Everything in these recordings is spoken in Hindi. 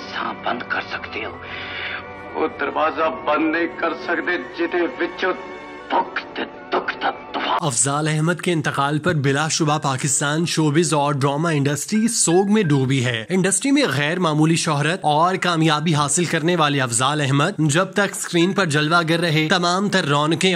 सां बंद कर सकते हो, वो दरवाजा बंद नहीं कर सकते जिदे विचों दुख ते दुख दा तूफान। अफजाल अहमद के इंतकाल पर बिलाशुबा पाकिस्तान शोबिज और ड्रामा इंडस्ट्री सोग में डूबी है। इंडस्ट्री में गैर मामूली शोहरत और कामयाबी हासिल करने वाले अफजाल अहमद जब तक स्क्रीन पर जलवागर रहे, तमाम तर रौनकें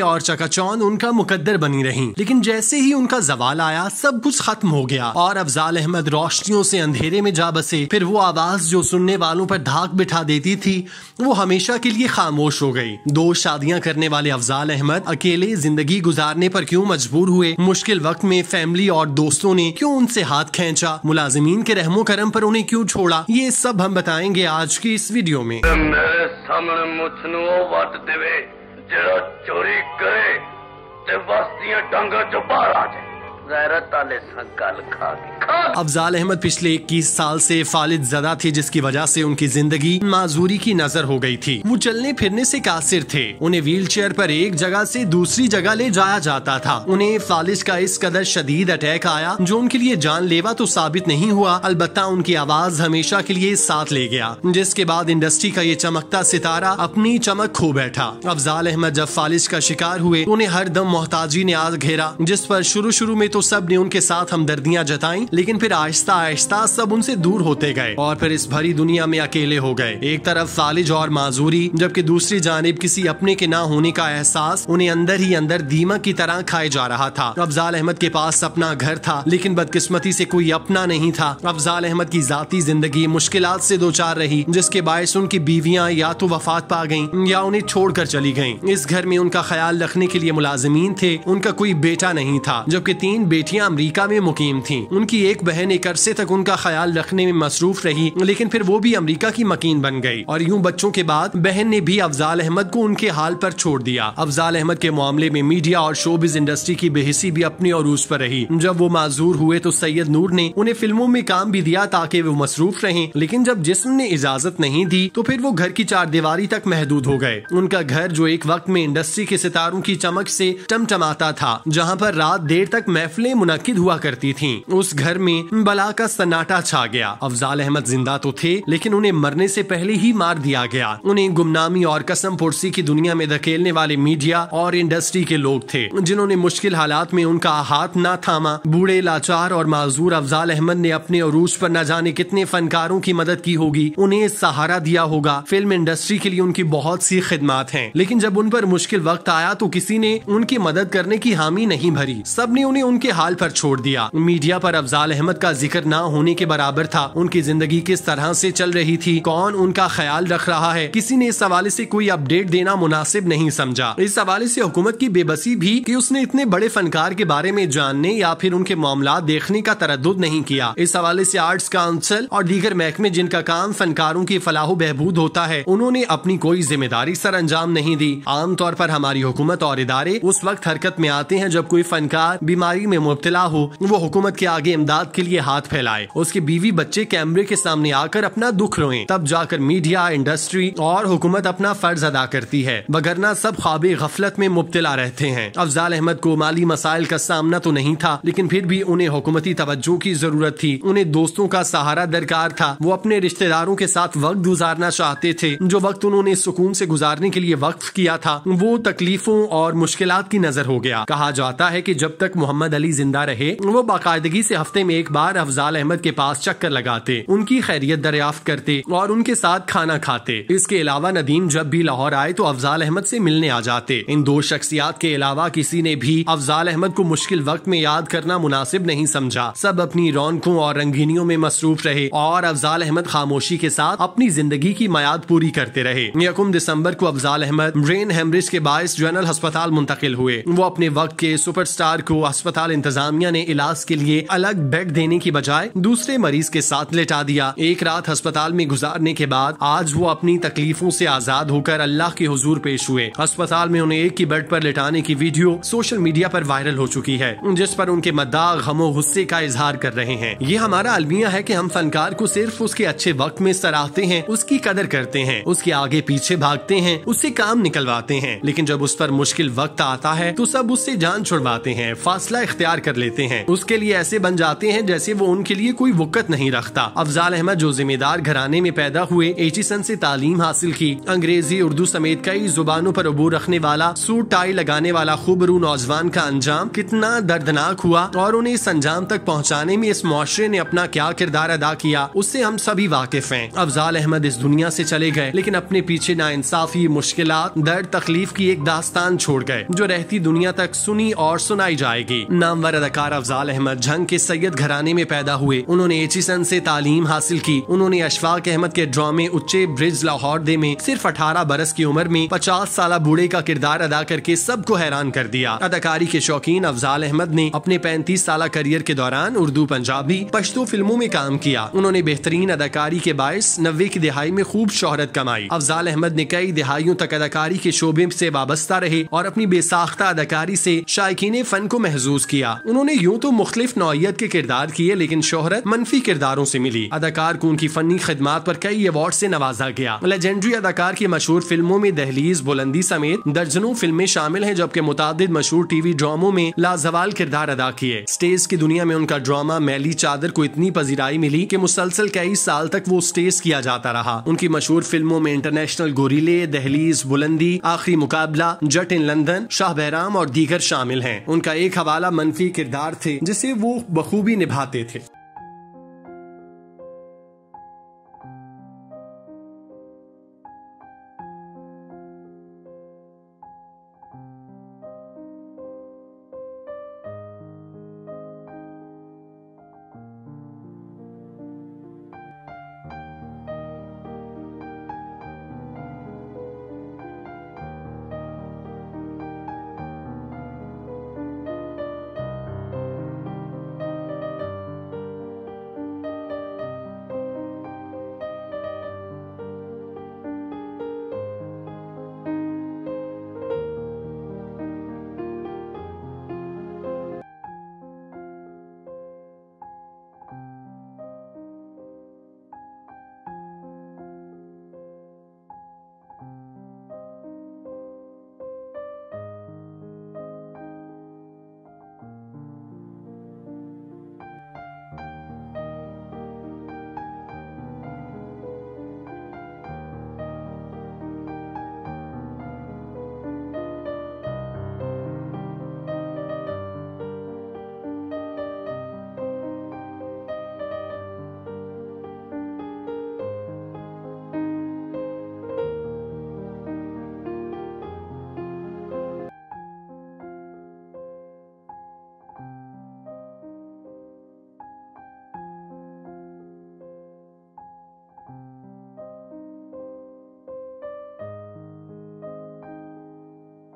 और चकाचौंध उनका मुकद्दर बनी रही। लेकिन जैसे ही उनका जवाल आया सब कुछ खत्म हो गया और अफजाल अहमद रोशनियों से अंधेरे में जा बसे। फिर वो आवाज जो सुनने वालों पर धाक बिठा देती थी वो हमेशा के लिए खामोश हो गई। 2 शादियां करने वाले अफजाल अहमद अकेले जिंदगी गुजारने पर क्यों मजबूर हुए? मुश्किल वक्त में फैमिली और दोस्तों ने क्यों उनसे हाथ खींचा? मुलाजिमीन के रहमो करम पर उन्हें क्यों छोड़ा? ये सब हम बताएंगे आज की इस वीडियो में। मेरे सामने मुझनू वट देवे जरा चोरी करे ते बस्तियां डंगा चो बाहर आ जाए। अफजाल अहमद पिछले 21 साल से फालिद ज़दा थे, जिसकी वजह से उनकी जिंदगी माजूरी की नजर हो गई थी। वो चलने फिरने से कासिर थे। उन्हें व्हील चेयर पर एक जगह से दूसरी जगह ले जाया जाता था। उन्हें फालिज का इस कदर शदीद अटैक आया जो उनके लिए जानलेवा तो साबित नहीं हुआ, अलबत्ता उनकी आवाज हमेशा के लिए साथ ले गया, जिसके बाद इंडस्ट्री का ये चमकता सितारा अपनी चमक खो बैठा। अफजाल अहमद जब फालिज का शिकार हुए उन्हें हर दम मोहताजी ने आग घेरा, जिस पर शुरू में तो सब ने उनके साथ हमदर्दियां जताई, लेकिन फिर आहिस्ता आहिस्ता सब उनसे दूर होते गए और फिर इस भरी दुनिया में अकेले हो गए। एक तरफ फालिज और माजूरी, जबकि दूसरी जानिब किसी अपने के ना होने का एहसास उन्हें अंदर ही अंदर दीमक की तरह खाए जा रहा था। अफजाल अहमद के पास अपना घर था, लेकिन बदकिस्मती से कोई अपना नहीं था। अफजाल अहमद की जाती जिंदगी मुश्किलात से दो चार रही, जिसके बायस उनकी बीवियां या तो वफात पा गईं या उन्हें छोड़कर चली गईं। इस घर में उनका ख्याल रखने के लिए मुलाजिमीन थे। उनका कोई बेटा नहीं था, जबकि 3 बेटियां अमेरिका में मुकीम थीं। उनकी एक बहन एक अरसे तक उनका ख्याल रखने में मसरूफ रही, लेकिन फिर वो भी अमेरिका की मकीन बन गई और यूं बच्चों के बाद बहन ने भी अफजाल अहमद को उनके हाल पर छोड़ दिया। अफजाल अहमद के मामले में मीडिया और शोबिज इंडस्ट्री की बेहिसी भी अपनी अरूज पर रही। जब वो माजूर हुए तो सैयद नूर ने उन्हें फिल्मों में काम भी दिया ताकि वो मसरूफ रहें, लेकिन जब जिस्म ने इजाजत नहीं दी तो फिर वो घर की 4 दीवारी तक महदूद हो गए। उनका घर जो एक वक्त में इंडस्ट्री के सितारों की चमक से टमटमाता था, जहाँ पर रात देर तक महफिलें मुनक्किद हुआ करती थीं, उस घर में बला का सन्नाटा छा गया। अफजाल अहमद जिंदा तो थे, लेकिन उन्हें मरने से पहले ही मार दिया गया। उन्हें गुमनामी और कसम पुरसी की दुनिया में धकेलने वाले मीडिया और इंडस्ट्री के लोग थे, जिन्होंने मुश्किल हालात में उनका हाथ न थामा। बूढ़े, लाचार और माजूर अफजाल अहमद ने अपने अरूज पर न जाने कितने फनकारों की मदद की होगी, उन्हें सहारा दिया होगा। फिल्म इंडस्ट्री के लिए उनकी बहुत सी खिदमात हैं, लेकिन जब उन पर मुश्किल वक्त आया तो किसी ने उनकी मदद करने की हामी नहीं भरी। सबने उन्हें उनके हाल पर छोड़ दिया। मीडिया पर अफजाल अहमद का जिक्र ना होने के बराबर था। उनकी जिंदगी किस तरह से चल रही थी, कौन उनका ख्याल रख रहा है, किसी ने इस हवाले से कोई अपडेट देना मुनासिब नहीं समझा। इस हवाले से हुकूमत की बेबसी भी कि उसने इतने बड़े फनकार के बारे में जानने या फिर उनके मामला देखने का तरद्दुद नहीं किया। इस हवाले से आर्ट्स काउंसिल और दीगर महकमे जिनका काम फनकारों की फलाह बहबूद होता है, उन्होंने अपनी कोई जिम्मेदारी सर अंजाम नहीं दी। आमतौर पर हमारी हुकूमत और इदारे उस वक्त हरकत में आते हैं जब कोई फनकार बीमारी में मुब्तला हो, वो हुकूमत के आगे इमदाद के लिए हाथ फैलाए, उसके बीवी बच्चे कैमरे के सामने आकर अपना दुख रोएं, तब जाकर मीडिया, इंडस्ट्री और हुकूमत अपना फर्ज अदा करती है, वगरना सब ख्वाबे गफलत में मुब्तला रहते हैं। अफजाल अहमद को माली मसाइल का सामना तो नहीं था, लेकिन फिर भी उन्हें हुकूमती तवज्जो की जरूरत थी। उन्हें दोस्तों का सहारा दरकार था। वो अपने रिश्तेदारों के साथ वक्त गुजारना चाहते थे। जो वक्त उन्होंने सुकून से गुजारने के लिए वक्फ किया था वो तकलीफों और मुश्किलात की नजर हो गया। कहा जाता है कि जब तक मोहम्मद अली जिंदा रहे वो बाकायदगी से हफ्ते में एक बार अफजाल अहमद के पास चक्कर लगाते, उनकी खैरियत दरियाफ्त करते और उनके साथ खाना खाते। इसके अलावा नदीम जब भी लाहौर आए तो अफजाल अहमद से मिलने आ जाते। इन 2 शख्सियात के अलावा किसी ने भी अफजाल अहमद को मुश्किल वक्त में याद करना मुनासिब नहीं समझा। सब अपनी रौनकों और रंगीनियों में मसरूफ रहे और अफजाल अहमद खामोशी के साथ अपनी जिंदगी की मयाद पूरी करते रहे। 1 दिसंबर को अफजाल अहमद ब्रेन हेमरेज के बायस जनरल अस्पताल मुंतकिल हुए। वो अपने वक्त के सुपरस्टार को अस्पताल इंतजामिया ने इलाज के लिए अलग बेड देने की बजाय दूसरे मरीज के साथ लेटा दिया। एक रात अस्पताल में गुजारने के बाद आज वो अपनी तकलीफों से आजाद होकर अल्लाह के हुजूर पेश हुए। अस्पताल में उन्हें एक ही बेड पर लेटाने की वीडियो सोशल मीडिया पर वायरल हो चुकी है, जिस पर उनके मद्दाह गमो गुस्से का इजहार कर रहे हैं। ये हमारा अलमिया है कि हम फनकार को सिर्फ उसके अच्छे वक्त में सराहते हैं, उसकी कदर करते हैं, उसके आगे पीछे भागते हैं, उससे काम निकलवाते हैं, लेकिन जब उस पर मुश्किल वक्त आता है तो सब उससे जान छुड़वाते हैं, फासला इख्तियार कर लेते हैं। उसके लिए ऐसे बन जाते हैं जैसे वो उनके लिए कोई वक़्त नहीं रखता। अफजाल अहमद जो जिम्मेदार घराने में पैदा हुए, एचिसन से तालीम हासिल की, अंग्रेजी उर्दू समेत कई जुबानों पर अबूर रखने वाला, सूट टाई लगाने वाला खूबरू नौजवान का अंजाम कितना दर्दनाक हुआ और उन्हें इस अंजाम तक पहुँचाने में इस मुआशरे ने अपना क्या किरदार अदा किया, उससे हम सभी वाकिफ हैं। अफजाल अहमद इस दुनिया से चले गए, लेकिन अपने पीछे नाइंसाफी, मुश्किलात, दर्द, तकलीफ की एक दास्तान छोड़ गए जो रहती दुनिया तक सुनी और सुनाई जाएगी। नामवर अदाकार अफजाल अहमद झंग के सैयद घराने में पैदा हुए। उन्होंने एचिसन से तालीम हासिल की। उन्होंने अशफाक अहमद के ड्रामे उच्चे ब्रिज लाहौर दे में सिर्फ 18 बरस की उम्र में 50 साल बूढ़े का किरदार अदा करके सबको हैरान कर दिया। अदाकारी के शौकीन अफजाल अहमद ने अपने 35 साल करियर के दौरान उर्दू, पंजाबी, पश्तो फिल्मों में काम किया। उन्होंने बेहतरीन अदाकारी के बायस 90 की दिहाई में खूब शोहरत कमाई। अफजाल अहमद ने कई दिहाइयों तक अदाकारी के शोबे से वाबस्ता रहे और अपनी बेसाख्ता अदाकारी से शायकीन फन को महसूस किया। उन्होंने यूं तो मुख्तलिफ नौइयत के किरदार किए, लेकिन शोहरत मनफी किरदारों से मिली। अदाकार को उनकी फनी खिदमात पर कई अवार्ड से नवाजा गया। लेजेंडरी अदाकार की मशहूर फिल्मों में दहलीज, बुलंदी समेत दर्जनों फिल्में शामिल हैं, जबकि मुतादिद मशहूर टीवी ड्रामों में लाजवाल किरदार अदा किए। स्टेज की दुनिया में उनका ड्रामा मैली चादर को इतनी पजीराई मिली कि मुसलसल कई साल तक वो स्टेज किया जाता रहा। उनकी मशहूर फिल्मों में इंटरनेशनल गोरीले, दहलीज, बुलंदी, आखिरी मुकाबला, जट इन लंदन, शाह बहराम और दीगर शामिल हैं। उनका एक हवाला मनफी किरदार थे जिसे वो बखूबी निभाते थे।